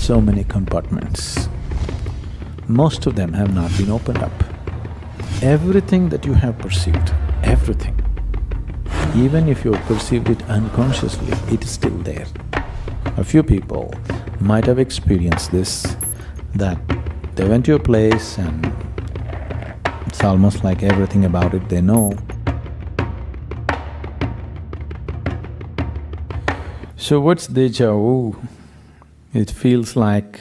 so many compartments. Most of them have not been opened up. Everything that you have perceived, everything, even if you have perceived it unconsciously, it is still there. A few people might have experienced this, that they went to a place and it's almost like everything about it they know. So what's deja vu? It feels like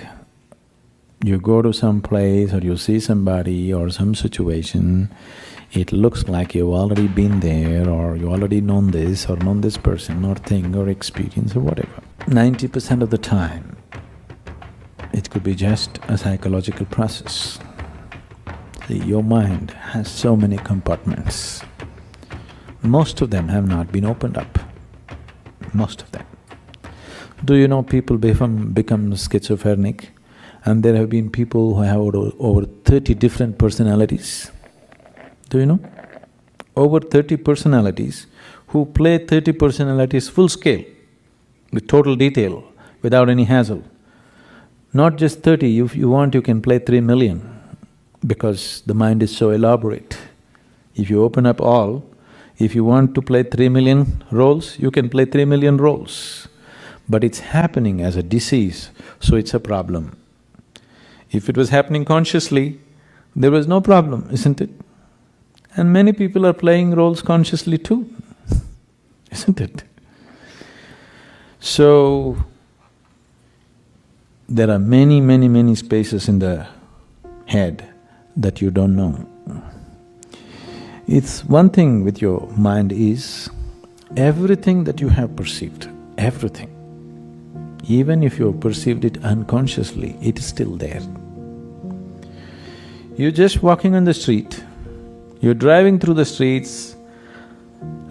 you go to some place or you see somebody or some situation, it looks like you've already been there or you already known this or known this person or thing or experience or whatever. 90% of the time, it could be just a psychological process. See, your mind has so many compartments. Most of them have not been opened up, most of them. Do you know people become schizophrenic? And there have been people who have over 30 different personalities. Do you know? Over 30 personalities who play 30 personalities full scale, with total detail, without any hassle. Not just 30, if you want you can play 3 million, because the mind is so elaborate. If you open up all, if you want to play 3 million roles, you can play 3 million roles. But it's happening as a disease, so it's a problem. If it was happening consciously, there was no problem, isn't it? And many people are playing roles consciously too, isn't it? So, there are many spaces in the head that you don't know. It's one thing with your mind is, everything that you have perceived, everything, even if you have perceived it unconsciously, it is still there. You're just walking on the street, you're driving through the streets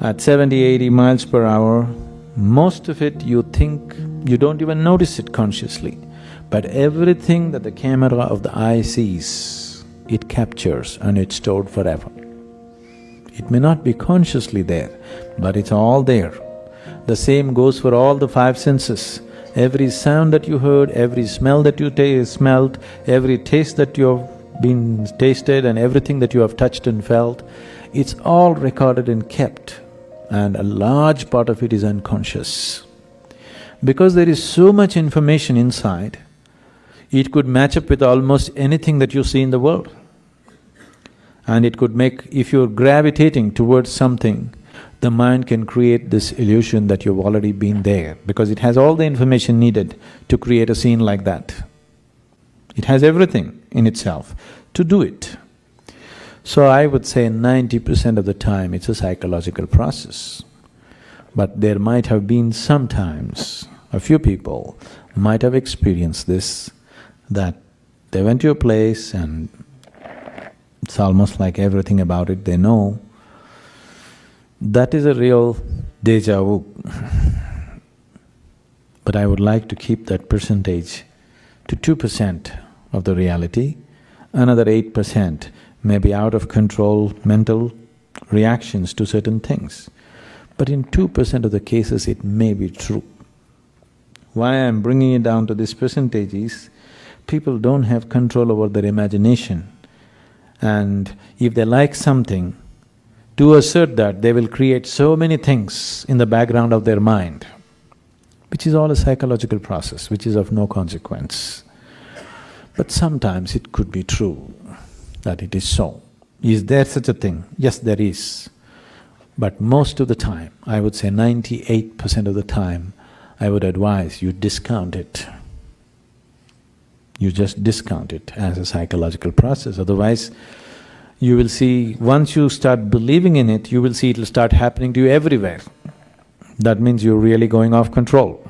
at 70, 80 miles per hour, most of it you think, you don't even notice it consciously, but everything that the camera of the eye sees, it captures and it's stored forever. It may not be consciously there, but it's all there. The same goes for all the five senses. Every sound that you heard, every smell that you smelled, every taste that you have been tasted and everything that you have touched and felt, it's all recorded and kept, and a large part of it is unconscious. Because there is so much information inside, it could match up with almost anything that you see in the world. And it could make… if you're gravitating towards something, the mind can create this illusion that you've already been there, because it has all the information needed to create a scene like that. It has everything in itself to do it. So I would say 90% of the time it's a psychological process. But there might have been sometimes, a few people might have experienced this, that they went to a place and it's almost like everything about it they know. That is a real deja vu. But I would like to keep that percentage to 2% of the reality, another 8% may be out of control mental reactions to certain things. But in 2% of the cases it may be true. Why I'm bringing it down to this percentage is, people don't have control over their imagination, and if they like something, to assert that, they will create so many things in the background of their mind, which is all a psychological process, which is of no consequence. But sometimes it could be true that it is so. Is there such a thing? Yes, there is. But most of the time, I would say 98% of the time, I would advise you discount it. You just discount it as a psychological process, otherwise you will see, once you start believing in it, you will see it'll start happening to you everywhere. That means you're really going off control.